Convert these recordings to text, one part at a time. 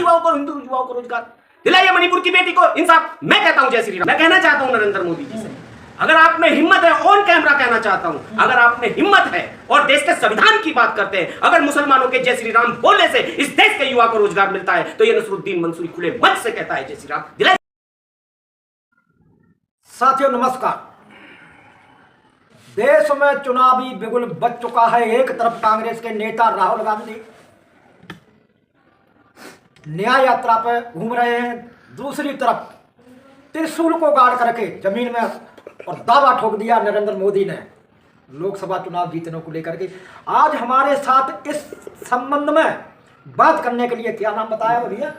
युवाओं को, हिंदू युवाओं को रोजगार दिलाइए, मणिपुर की बेटी को इंसाफ। मैं कहता हूं जय श्री राम। मैं कहना चाहता हूं नरेंद्र मोदी जी से, अगर आप में हिम्मत है, ऑन कैमरा कहना चाहता हूं, अगर आप में हिम्मत है और देश के संविधान की बात करते हैं, अगर मुसलमानों के जय श्री राम बोलने से इस देश के युवा को रोजगार मिलता है, तो ये नसरुद्दीन मंसूरी खुले मंच से कहता है जय श्री राम दिलाइए। साथियों नमस्कार। देश में चुनावी बिगुल बच चुका है। एक तरफ कांग्रेस के नेता राहुल गांधी न्याय यात्रा पर घूम रहे हैं, दूसरी तरफ त्रिशूल को गाड़ करके जमीन में और दावा ठोक दिया नरेंद्र मोदी ने लोकसभा चुनाव जीतने को लेकर के। आज हमारे साथ इस संबंध में बात करने के लिए क्या नाम बताया भैया?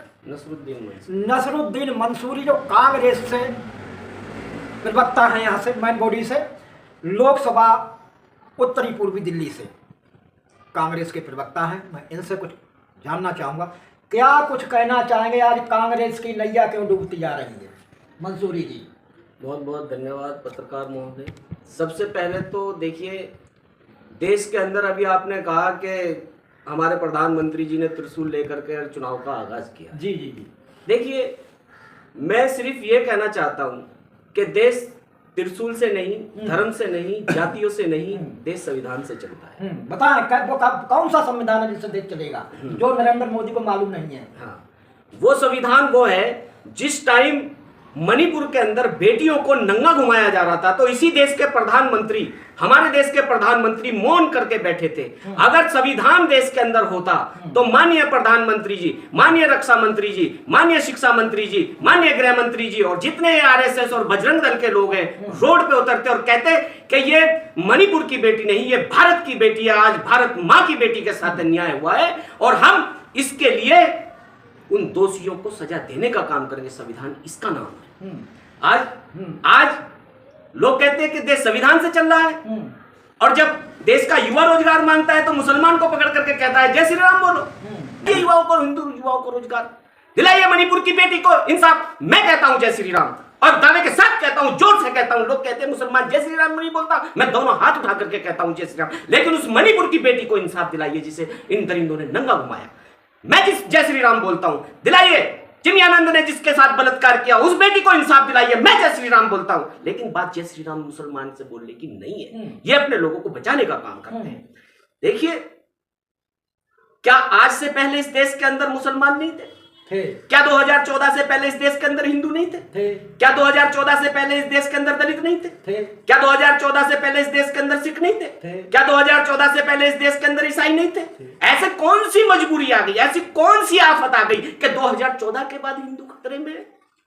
नसरुद्दीन मंसूरी, जो कांग्रेस से प्रवक्ता हैं, यहाँ से मैन बॉडी से, लोकसभा उत्तरी पूर्वी दिल्ली से कांग्रेस के प्रवक्ता हैं। मैं इनसे कुछ जानना चाहूँगा, क्या कुछ कहना चाहेंगे? आज कांग्रेस की नैया क्यों डूबती जा रही है? मंसूरी जी। बहुत बहुत धन्यवाद पत्रकार महोदय। सबसे पहले तो देखिए, देश के अंदर अभी आपने कहा कि हमारे प्रधानमंत्री जी ने त्रिशूल लेकर के चुनाव का आगाज किया। जी जी जी। देखिए, मैं सिर्फ ये कहना चाहता हूँ कि देश त्रिशूल से नहीं, धर्म से नहीं, जातियों से नहीं, देश संविधान से चलता है। बताएं वो कौन सा संविधान है जिससे देश चलेगा, जो नरेंद्र मोदी को मालूम नहीं है? हाँ, वो संविधान वो है जिस टाइम मणिपुर के अंदर बेटियों को नंगा घुमाया जा रहा था, तो इसी देश के प्रधानमंत्री, हमारे देश के प्रधानमंत्री मौन करके बैठे थे। अगर संविधान देश के अंदर होता तो माननीय प्रधानमंत्री जी, माननीय रक्षा मंत्री जी, माननीय शिक्षा मंत्री जी, माननीय गृह मंत्री जी और जितने आरएसएस और बजरंग दल के लोग हैं, रोड पे उतरते और कहते कि ये मणिपुर की बेटी नहीं, ये भारत की बेटी है। आज भारत माँ की बेटी के साथ अन्याय हुआ है और हम इसके लिए उन दोषियों को सजा देने का काम करेंगे। संविधान इसका नाम है। आज लोग कहते हैं कि देश संविधान से चल रहा है, और जब देश का युवा रोजगार मांगता है तो मुसलमान को पकड़ करके कहता है जय श्री राम बोलो। ये युवाओं को, हिंदू युवाओं को रोजगार दिलाइए, मणिपुर की बेटी को इंसाफ। मैं कहता हूं जय श्री राम, और दावे के साथ कहता हूं, जोर से कहता हूं। लोग कहते हैं मुसलमान जय श्री राम नहीं बोलता, मैं दोनों हाथ उठा करके कहता हूं जय श्री राम। लेकिन उस मणिपुर की बेटी को इंसाफ दिलाइए जिसे इन दरिंदों ने नंगा घुमाया। मैं जिस जय श्री राम बोलता हूं, दिलाइए। चिन्मयानंद ने जिसके साथ बलात्कार किया, उस बेटी को इंसाफ दिलाइए। मैं जय श्री राम बोलता हूं। लेकिन बात जय श्री राम मुसलमान से बोलने की नहीं है, ये अपने लोगों को बचाने का काम करते हैं। देखिए, क्या आज से पहले इस देश के अंदर मुसलमान नहीं थे? क्या 2014 से पहले इस देश के अंदर हिंदू नहीं थे? क्या 2014 से पहले इस देश के अंदर दलित नहीं थे? क्या 2014 से पहले इस देश के अंदर सिख नहीं थे? क्या 2014 से पहले इस देश के अंदर ईसाई नहीं थे? ऐसे कौन सी मजबूरी आ गई, ऐसी कौन सी आफत आ गई कि 2014 के बाद हिंदू खतरे में?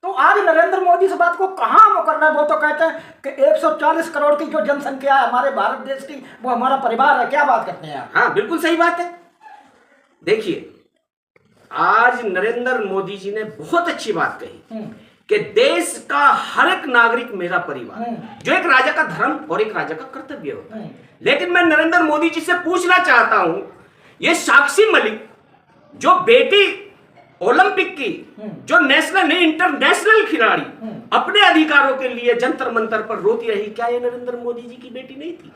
तो आज नरेंद्र मोदी से बात को कहां वो करना है? वो तो कहते हैं कि 140 करोड़ की जो जनसंख्या है हमारे भारत देश की, वो हमारा परिवार है। क्या बात करते हैं? हाँ, बिल्कुल सही बात है। देखिए, आज नरेंद्र मोदी जी ने बहुत अच्छी बात कही कि देश का हर एक नागरिक मेरा परिवार, जो एक राजा का धर्म और एक राजा का कर्तव्य होता है। लेकिन मैं नरेंद्र मोदी जी से पूछना चाहता हूं, ये साक्षी मलिक जो बेटी ओलंपिक की, जो नेशनल नहीं इंटरनेशनल खिलाड़ी, अपने अधिकारों के लिए जंतर मंतर पर रोती रही, क्या ये नरेंद्र मोदी जी की बेटी नहीं थी?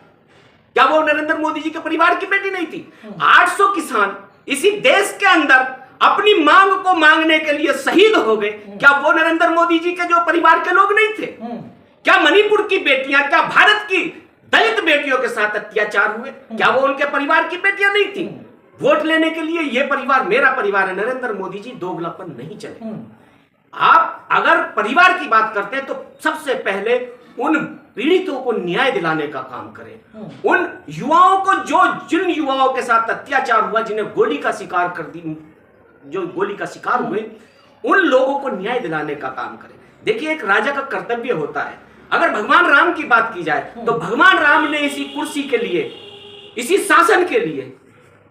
क्या वो नरेंद्र मोदी जी के परिवार की बेटी नहीं थी? 800 किसान इसी देश के अंदर अपनी मांग को मांगने के लिए शहीद हो गए, क्या वो नरेंद्र मोदी जी के जो परिवार के लोग नहीं थे? क्या मणिपुर की बेटियां, क्या भारत की दलित बेटियों के साथ अत्याचार हुए, क्या वो उनके परिवार की बेटियां नहीं थी? वोट लेने के लिए ये परिवार मेरा परिवार है। नरेंद्र मोदी जी दोगलापन नहीं चले। आप अगर परिवार की बात करते हैं तो सबसे पहले उन पीड़ितों को न्याय दिलाने का काम करें। उन युवाओं को, जिन युवाओं के साथ अत्याचार हुआ, जिन्हें गोली का शिकार कर दी, जो गोली का शिकार हुए, उन लोगों को न्याय दिलाने का काम करें। देखिए, एक राजा का कर्तव्य होता है। अगर भगवान राम की बात की जाए तो भगवान राम ने इसी कुर्सी के लिए, इसी शासन के लिए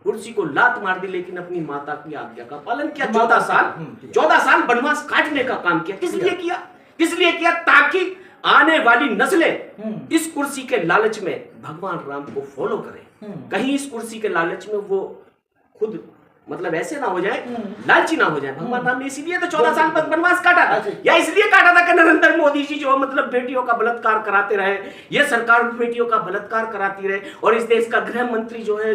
कुर्सी को लात मार दी, लेकिन अपनी माता की आज्ञा का पालन किया। 14 साल वनवास काटने का काम किया। किस लिए किया? इसलिए किया ताकि आने वाली नस्लें इस कुर्सी के लालच में भगवान राम को फॉलो करें। कहीं इस कुर्सी के लालच में वो खुद मतलब ऐसे ना हो जाए, लालची ना हो जाए। भगवान राम ने इसीलिए तो 14 साल तक वनवास काटा था, या इसलिए काटा था कि नरेंद्र मोदी जी जो मतलब बेटियों का बलात्कार कराते रहे, ये सरकार बेटियों का बलात्कार कराती रहे, और इस देश का गृह मंत्री जो है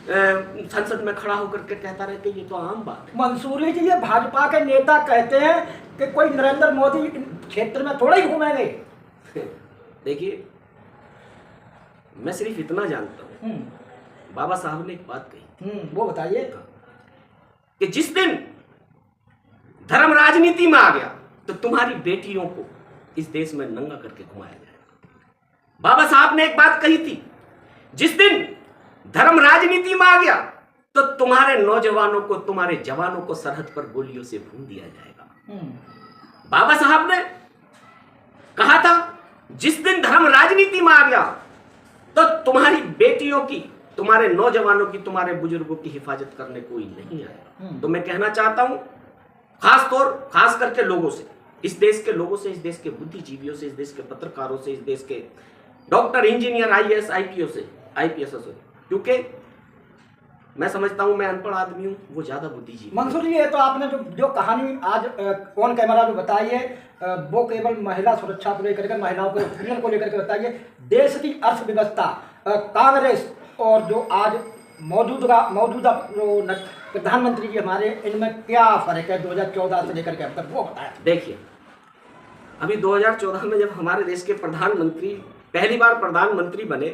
संसद में खड़ा होकर के कहता रहे कि ये तो आम बात मंसूरी जी, ये भाजपा के नेता कहते हैं कि कोई नरेंद्र मोदी क्षेत्र में थोड़ा ही घूमेंगे। है। देखिए, मैं सिर्फ इतना जानता हूँ, बाबा साहब ने एक बात कही, वो बताइए। कि जिस दिन धर्म राजनीति में आ गया तो तुम्हारी बेटियों को इस देश में नंगा करके घुमाया जाएगा। बाबा साहब ने एक बात कही थी, जिस दिन धर्म राजनीति में आ गया तो तुम्हारे नौजवानों को, तुम्हारे जवानों को सरहद पर गोलियों से भून दिया जाएगा। बाबा साहब ने कहा था, जिस दिन धर्म राजनीति में आ गया तो तुम्हारी बेटियों की, तुम्हारे नौजवानों की, तुम्हारे बुजुर्गों की हिफाजत करने कोई नहीं आएगा। तो मैं कहना चाहता हूं, खास करके लोगों से, इस देश के लोगों से, इस देश के बुद्धिजीवियों से, इस देश के पत्रकारों से, इस देश के डॉक्टर, इंजीनियर, आईएएस, आईपीएस से, क्योंकि मैं समझता हूं मैं अनपढ़ आदमी हूं, वो ज्यादा बुद्धिजीवी। मंसूर जी, ये तो आपने जो कहानी आज ऑन कैमरा जो बताई है, वो केवल महिला सुरक्षा को लेकर के, महिलाओं के उत्पीड़न को लेकर के बताई है। देश की अर्थव्यवस्था, कांग्रेस और जो आज मौजूदा जो प्रधानमंत्री जी हमारे, इनमें क्या फर्क है 2014 से लेकर के अब तक, वो बताया। देखिए, अभी 2014 में जब हमारे देश के प्रधानमंत्री पहली बार प्रधानमंत्री बने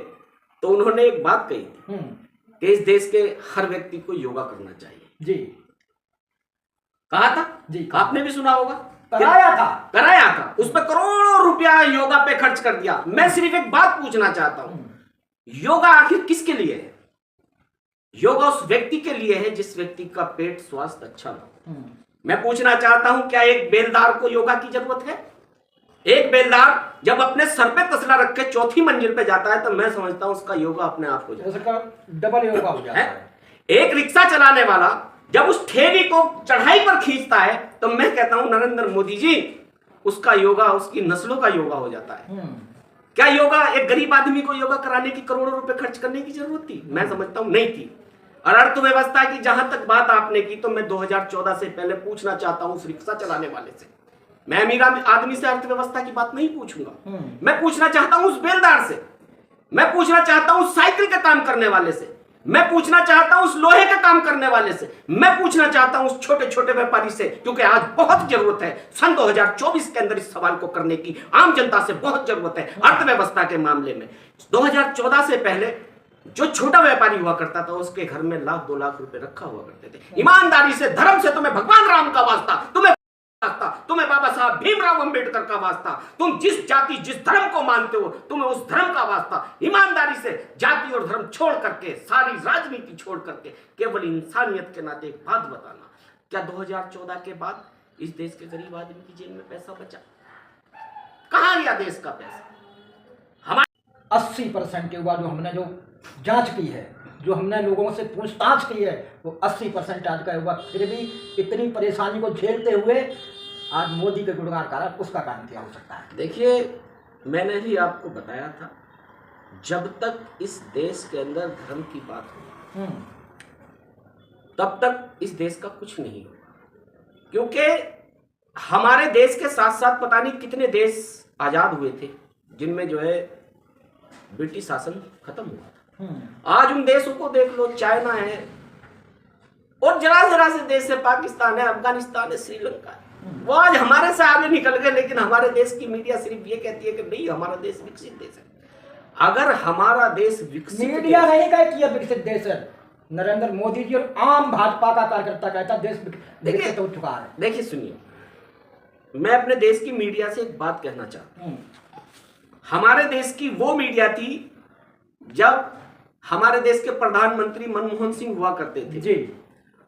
तो उन्होंने एक बात कही थी कि इस देश के हर व्यक्ति को योगा करना चाहिए। जी, कहा था जी, आपने भी सुना होगा। कराया था। उस पर करोड़ों रुपया योगा पे खर्च कर दिया। मैं सिर्फ एक बात पूछना चाहता हूं, योगा आखिर किसके लिए है? योगा उस व्यक्ति के लिए है जिस व्यक्ति का पेट स्वास्थ्य अच्छा हो। मैं पूछना चाहता हूं, क्या एक बेलदार को योगा की जरूरत है? एक बेलदार जब अपने सर पे तसला रख के चौथी मंजिल पे जाता है तो मैं समझता हूं उसका योगा अपने आप हो जाता है, डबल योगा हो जाता है। एक रिक्शा चलाने वाला जब उस ठेली को चढ़ाई पर खींचता है तो मैं कहता हूं नरेंद्र मोदी जी, उसका योगा, उसकी नस्लों का योगा हो जाता है। क्या योगा एक गरीब आदमी को योगा कराने की करोड़ों रुपए खर्च करने की जरूरत थी? मैं समझता हूं नहीं थी। और अर्थव्यवस्था की जहां तक बात आपने की तो मैं 2014 से पहले पूछना चाहता हूं उस रिक्शा चलाने वाले से। मैं अमीर आदमी से अर्थव्यवस्था की बात नहीं पूछूंगा। मैं पूछना चाहता हूं उस बेलदार से, मैं पूछना चाहता हूं उस साइकिल का काम करने वाले से, मैं पूछना चाहता हूं उस लोहे का काम करने वाले से, मैं पूछना चाहता हूं उस छोटे छोटे व्यापारी से, क्योंकि आज बहुत जरूरत है सन 2024 के अंदर इस सवाल को करने की। आम जनता से बहुत जरूरत है अर्थव्यवस्था के मामले में। 2014 से पहले जो छोटा व्यापारी हुआ करता था उसके घर में लाख 2 लाख रुपए रखा हुआ करते थे। ईमानदारी से, धर्म से, तुम्हें भगवान राम का वास्ता, तुम्हें बाबा साहब भीमराव अंबेडकर का वास्ता, तुम जिस जाति जिस धर्म को मानते हो तुम्हें उस धर्म का वास्ता, ईमानदारी से जाति और धर्म छोड़ करके, सारी राजनीति छोड़ करके केवल इंसानियत के नाते एक बात बताना, क्या 2014 के बाद इस देश के गरीब आदमी की जेब में पैसा बचा? कहां गया देश का पैसा? 80% युवा जो हमने जो जांच की है, जो हमने लोगों से पूछताछ की है, वो 80% आज का युवा फिर भी इतनी परेशानी को झेलते हुए आज मोदी के गुणगान कर रहा है। उसका कारण क्या हो सकता है? देखिए, मैंने ही आपको बताया था, जब तक इस देश के अंदर धर्म की बात हो तब तक इस देश का कुछ नहीं होगा। क्योंकि हमारे देश के साथ साथ पता नहीं कितने देश आजाद हुए थे जिनमें जो है ब्रिटिश शासन खत्म हुआ था। आज उन देशों को देख लो, चाइना है और जरा से देश है, पाकिस्तान है, अफगानिस्तान है, श्रीलंका है, वो आज हमारे से आगे निकल गए। लेकिन हमारे देश की मीडिया सिर्फ ये कहती है कि नहीं, हमारा देश विकसित देश है। अगर हमारा देश विकसित, मीडिया नहीं कहती है विकसित देश है, नरेंद्र मोदी जी और आम भाजपा का कार्यकर्ता कहता देश विकसित हो चुका है। देखिए, सुनिए, मैं अपने देश की मीडिया से एक बात कहना चाहता हूं। हमारे देश की वो मीडिया थी जब हमारे देश के प्रधानमंत्री मनमोहन सिंह हुआ करते थे जी।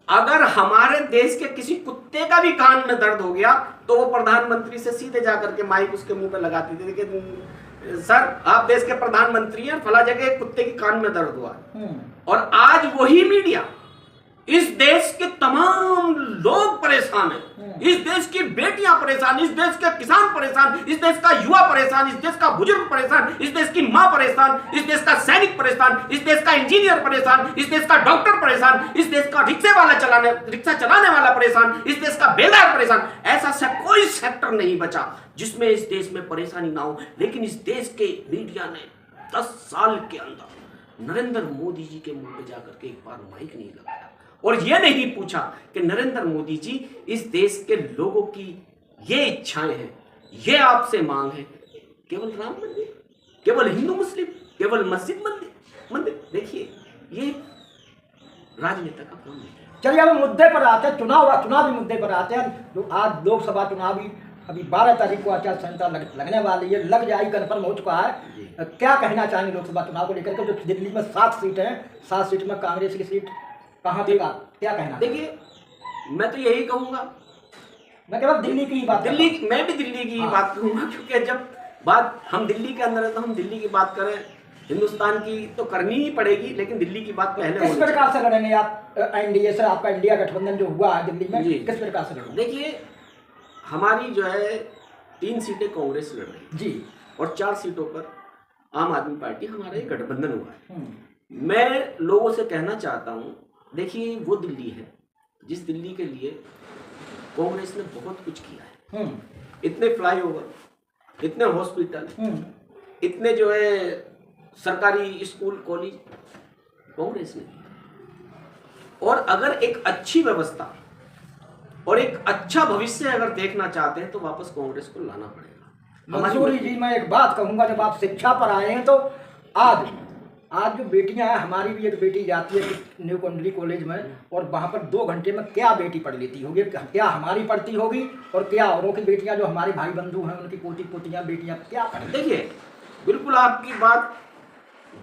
अगर हमारे देश के किसी कुत्ते का भी कान में दर्द हो गया तो वो प्रधानमंत्री से सीधे जाकर के माइक उसके मुंह पे लगाती थी कि सर आप देश के प्रधानमंत्री हैं, फला जगह कुत्ते के कान में दर्द हुआ। और आज वही मीडिया, इस देश के तमाम लोग परेशान हैं, इस देश की बेटियां परेशान, इस देश के किसान परेशान, इस देश का युवा परेशान, इस देश का बुजुर्ग परेशान, इस देश की मां परेशान, इस देश का सैनिक परेशान, इस देश का इंजीनियर परेशान, इस देश का डॉक्टर परेशान, इस देश का रिक्शा चलाने वाला परेशान, इस देश का बेलदार परेशान। ऐसा कोई सेक्टर नहीं बचा जिसमें इस देश में परेशानी ना हो। लेकिन इस देश के मीडिया ने 10 साल के अंदर नरेंद्र मोदी जी के मुंह पे जाकर के एक बार माइक नहीं लगाया और ये नहीं पूछा कि नरेंद्र मोदी जी, इस देश के लोगों की ये इच्छाएं हैं, ये आपसे मांग है, केवल राम मंदिर, केवल हिंदू मुस्लिम, केवल मस्जिद मंदिर। देखिए, ये राजनेता का काम नहीं है। चलिए अब मुद्दे पर आते हैं, चुनावी मुद्दे पर आते हैं। आज लोकसभा चुनावी अभी 12 तारीख को आचार संहिता लगने वाली है, लग जाएगी, कन्फर्म हो चुका है। क्या कहना चाहेंगे लोकसभा चुनाव को लेकर के? जो दिल्ली में 7 सीट हैं, 7 सीट में कांग्रेस की सीट कहाँ पे, क्या कहना? देखिए, मैं तो यही कहूंगा, मैं केवल दिल्ली की ही बात, मैं भी दिल्ली की ही बात कहूंगा, क्योंकि जब बात हम दिल्ली के अंदर है तो हम दिल्ली की बात करें, हिंदुस्तान की तो करनी ही पड़ेगी, लेकिन दिल्ली की बात पहले। किस प्रकार से लड़ेंगे आप एनडीए से? आपका इंडिया गठबंधन जो हुआ है दिल्ली में, किस प्रकार से लड़ेंगे? देखिए, हमारी जो है 3 सीटें कांग्रेस लड़ रही है जी, और 4 सीटों पर आम आदमी पार्टी, हमारा एक गठबंधन हुआ है। मैं लोगों से कहना चाहता हूँ, देखिए, वो दिल्ली है जिस दिल्ली के लिए कांग्रेस ने बहुत कुछ किया है। इतने फ्लाईओवर, इतने हॉस्पिटल, इतने जो है सरकारी स्कूल कॉलेज कांग्रेस ने किया। और अगर एक अच्छी व्यवस्था और एक अच्छा भविष्य अगर देखना चाहते हैं तो वापस कांग्रेस को लाना पड़ेगा। मंसूरी जी, मैं एक बात कहूंगा, जब आप शिक्षा पर आए हैं तो आज जो बेटियां हैं, हमारी भी एक बेटी जाती है न्यू कुंडली कॉलेज में, और वहाँ पर 2 घंटे में क्या बेटी पढ़ लेती होगी, क्या हमारी पढ़ती होगी और क्या औरों की बेटियां, जो हमारे भाई बंधु हैं, उनकी पोती पोतियां बेटियां क्या पढ़। देखिए, बिल्कुल आपकी बात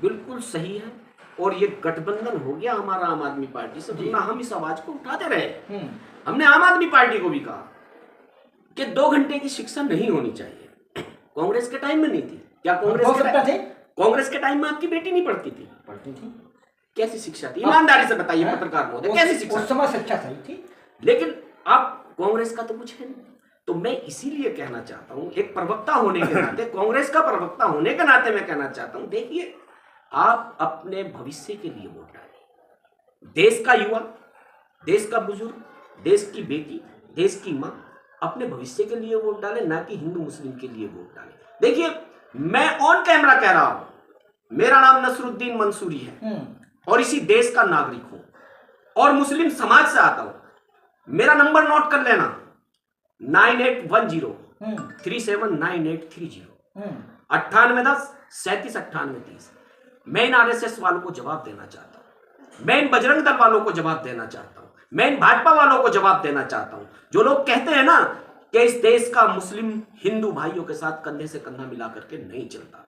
बिल्कुल सही है, और ये गठबंधन हो गया हमारा आम आदमी पार्टी से, वरना हम इस आवाज को उठाते रहे। हमने आम आदमी पार्टी को भी कहा कि 2 घंटे की शिक्षा नहीं होनी चाहिए। कांग्रेस के टाइम में नहीं थी क्या? कांग्रेस के टाइम में आपकी बेटी नहीं पढ़ती थी? पढ़ती थी। कैसी शिक्षा थी? ईमानदारी से बताइए पत्रकार महोदय, कैसी शिक्षा? उस समय शिक्षा सही थी, लेकिन अब कांग्रेस का तो कुछ है नहीं। तो मैं इसीलिए कहना चाहता हूं, एक प्रवक्ता होने के नाते, कांग्रेस का प्रवक्ता होने के नाते मैं कहना चाहता हूं, देखिए, आप अपने भविष्य के लिए वोट डालें। देश का युवा, देश का बुजुर्ग, देश की बेटी, देश की मां, अपने भविष्य के लिए वोट डालें, ना कि हिंदू मुस्लिम के लिए वोट डालें। देखिए, मैं ऑन कैमरा कह रहा हूं, मेरा नाम नसरुद्दीन मंसूरी है और इसी देश का नागरिक हूं और मुस्लिम समाज से आता हूं। मेरा नंबर नोट कर लेना, 9810 379830, 9810 379830। मैं इन RSS वालों को जवाब देना चाहता हूं, मैं इन बजरंग दल वालों को जवाब देना चाहता हूं, मैं इन भाजपा वालों को जवाब देना चाहता हूं, जो लोग कहते हैं ना कि इस देश का मुस्लिम हिंदू भाइयों के साथ कंधे से कंधा मिला करके नहीं चलता।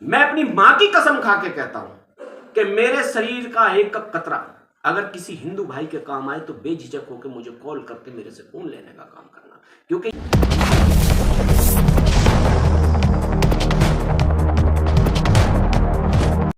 मैं अपनी मां की कसम खा के कहता हूं कि मेरे शरीर का एक कतरा अगर किसी हिंदू भाई के काम आए तो बेझिझक होकर मुझे कॉल करके मेरे से खून लेने का काम करना, क्योंकि